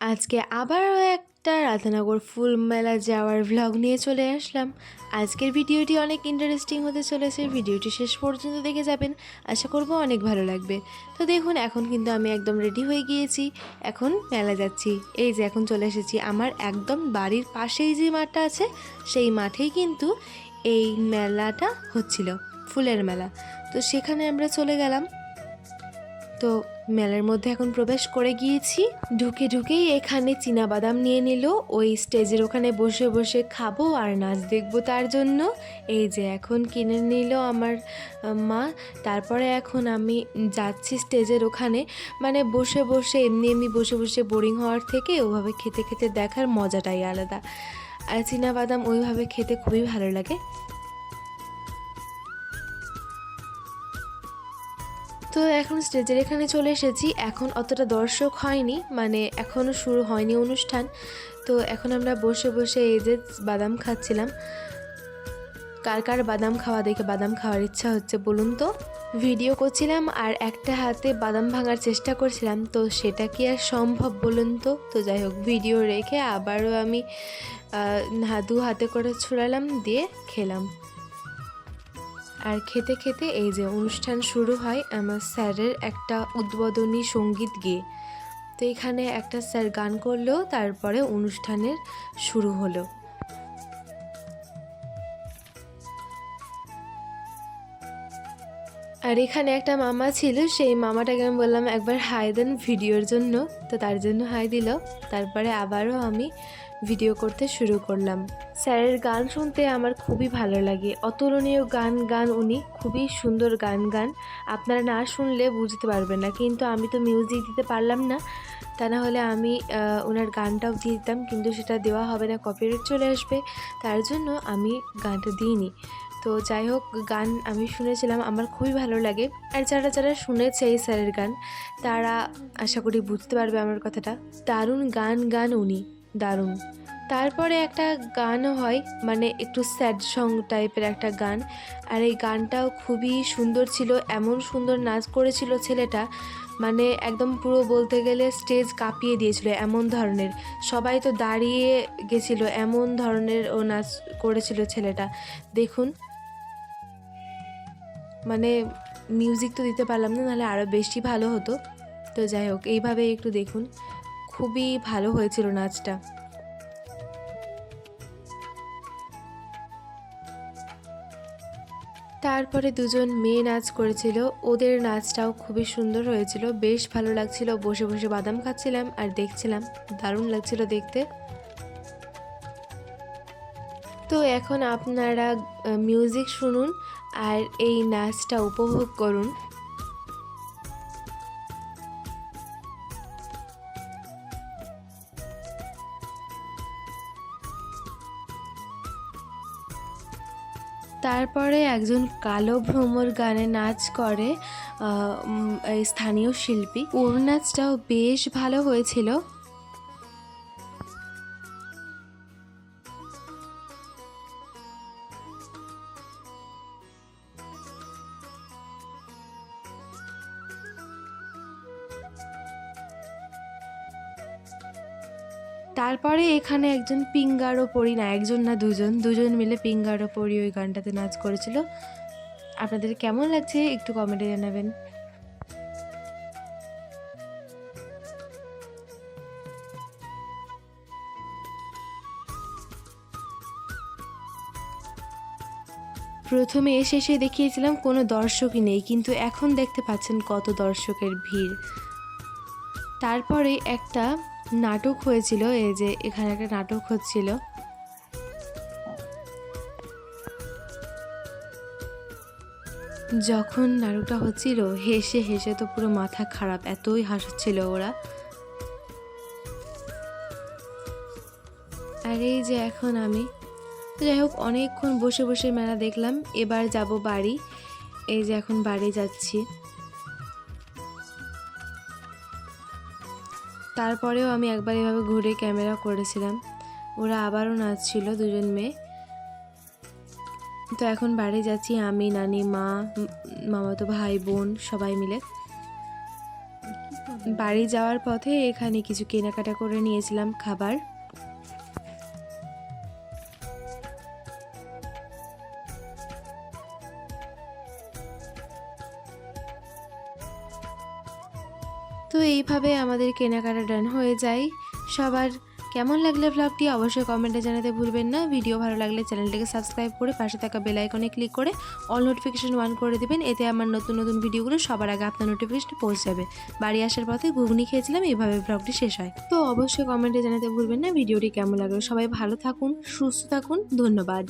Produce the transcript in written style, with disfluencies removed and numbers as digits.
আজকে আবারও একটা রাধানগর ফুল মেলা যাওয়ার ভ্লগ নিয়ে চলে আসলাম। আজকের ভিডিওটি অনেক ইন্টারেস্টিং হতে চলেছে, ভিডিওটি শেষ পর্যন্ত দেখে যাবেন, আশা করব অনেক ভালো লাগবে। তো দেখুন, এখন কিন্তু আমি একদম রেডি হয়ে গিয়েছি, এখন মেলা যাচ্ছি। এই যে এখন চলে এসেছি আমার একদম বাড়ির পাশেই যে মাঠটা আছে সেই মাঠেই কিন্তু এই মেলাটা হচ্ছিল, ফুলের মেলা। তো সেখানে আমরা চলে গেলাম। তো মেলার মধ্যে এখন প্রবেশ করে গিয়েছি। ঢুকেই এখানে বাদাম নিয়ে নিল, ওই স্টেজের ওখানে বসে বসে খাবো আর নাচ দেখবো তার জন্য। এই যে এখন কিনে নিল আমার মা। তারপরে এখন আমি যাচ্ছি স্টেজের ওখানে, মানে বসে বসে এমনি বসে বসে বোরিং হওয়ার থেকে ওভাবে খেতে খেতে দেখার মজাটাই আলাদা। আর বাদাম ওইভাবে খেতে খুবই ভালো লাগে। তো এখন স্টেজের এখানে চলে এসেছি। এখন অতটা দর্শক হয়নি, মানে এখনও শুরু হয়নি অনুষ্ঠান। তো এখন আমরা বসে বসে এই যে বাদাম খাচ্ছিলাম। কার কার বাদাম খাওয়া দেখে বাদাম খাওয়ার ইচ্ছা হচ্ছে বলুন তো। ভিডিও করছিলাম আর একটা হাতে বাদাম ভাঙার চেষ্টা করছিলাম, তো সেটা কি আর সম্ভব বলুন তো। তো যাই হোক, ভিডিও রেখে আবারও আমি দু হাতে করে ছুড়ালাম, দিয়ে খেলাম। আর খেতে খেতে এই যে অনুষ্ঠান শুরু হয় আমার স্যারের একটা উদ্বোধনী সঙ্গীত গেয়ে। তো এখানে একটা স্যার গান করলো, তারপরে অনুষ্ঠানের শুরু হলো। আর এখানে একটা মামা ছিল, সেই মামাটাকে আমি বললাম একবার হাই দেন ভিডিওর জন্য। তো তার জন্য হাই দিল। তারপরে আবারও আমি ভিডিও করতে শুরু করলাম। স্যারের গান শুনতে আমার খুবই ভালো লাগে, অতুলনীয় গান উনি, খুবই সুন্দর গান। আপনারা না শুনলে বুঝতে পারবেন না, কিন্তু আমি তো মিউজিক দিতে পারলাম না, তা না হলে আমি ওনার গানটাও দিয়ে দিতাম, কিন্তু সেটা দেওয়া হবে না, কপিরাইট চলে আসবে, তার জন্য আমি গানটা দিইনি। তো যাই হোক, গান আমি শুনেছিলাম, আমার খুবই ভালো লাগে। আর যারা যারা শুনেছে এই স্যারের গান, তারা আশা করি বুঝতে পারবে আমার কথাটা। দারুণ গান উনি, দারুণ। তারপরে একটা গান হয়, মানে একটু স্যাড সং টাইপের একটা গান, আর এই গানটাও খুবই সুন্দর ছিল। এমন সুন্দর নাচ করেছিল ছেলেটা, মানে একদম পুরো বলতে গেলে স্টেজ কাঁপিয়ে দিয়েছিল, এমন ধরনের। সবাই তো দাঁড়িয়ে গেছিল, এমন ধরনের ও নাচ করেছিল ছেলেটা। দেখুন, মানে মিউজিক তো দিতে পারলাম না, নাহলে আরও বেশি ভালো হতো। তো যাই হোক, এইভাবে একটু দেখুন, খুবই ভালো হয়েছিল নাচটা। তারপরে দুজন মেয়ে নাচ করেছিল, ওদের নাচটাও খুবই সুন্দর হয়েছিল, বেশ ভালো লাগছিল। বসে বসে বাদাম খাচ্ছিলাম আর দেখছিলাম, দারুণ লাগছিল দেখতে। তো এখন আপনারা মিউজিক শুনুন আর এই নাচটা উপভোগ করুন। তারপরে একজন কালো ভ্রমর গানে নাচ করে এই স্থানীয় শিল্পী, ওর নাচটাও বেশ ভালো হয়েছিল। তারপরে এখানে একজন পিঙ্গারো পরি, না একজন না দুজন মিলে পিঙ্গারো পরি ওই গানটাতে নাচ করেছিল। আপনাদের কেমন লাগছে একটু কমেন্টে জানাবেন। প্রথমে এসে দেখিয়েছিলাম কোনো দর্শকই নেই, কিন্তু এখন দেখতে পাচ্ছেন কত দর্শকের ভিড়। তারপরে একটা নাটক হয়েছিল, এই যে এখানে একটা নাটক হচ্ছিল। যখন নাটকটা হচ্ছিল, হেসে হেসে তো পুরো মাথা খারাপ, এতই হাসছিল ওরা। আর এই যে এখন আমি, যাই হোক, অনেকক্ষণ বসে বসে মেলা দেখলাম। এবার যাব বাড়ি, এই যে এখন বাড়ি যাচ্ছি। তারপরেও আমি একবার এভাবে ঘুরে ক্যামেরা করেছিলাম। ওরা আবারও নাচছিল দুজন মেয়ে। তো এখন বাড়ি যাচ্ছি আমি, নানি, মা, মামাতো ভাই, বোন সবাই মিলে। বাড়ি যাওয়ার পথে এখানে কিছু কেনাকাটা করে নিয়েছিলাম খাবার। তো এইভাবে আমাদের কেনাকাটা ডান হয়ে যায়। সবার কেমন লাগলে ব্লগটি অবশ্যই কমেন্টে জানাতে ভুলবেন না। ভিডিও ভালো লাগলে চ্যানেলটিকে সাবস্ক্রাইব করে পাশে থাকা বেল আইকনে ক্লিক করে অল নোটিফিকেশন অন করে দেবেন। এতে আমার নতুন নতুন ভিডিওগুলো সবার আগে আপনার নোটিফিকেশনে পৌঁছে যাবে। বাড়ি আসার পথে ঘুগনি খেয়েছিলাম, এইভাবে ব্লগটি শেষ হয়। তো অবশ্যই কমেন্টে জানাতে ভুলবেন না ভিডিওটি কেমন লাগলো। সবাই ভালো থাকুন, সুস্থ থাকুন, ধন্যবাদ।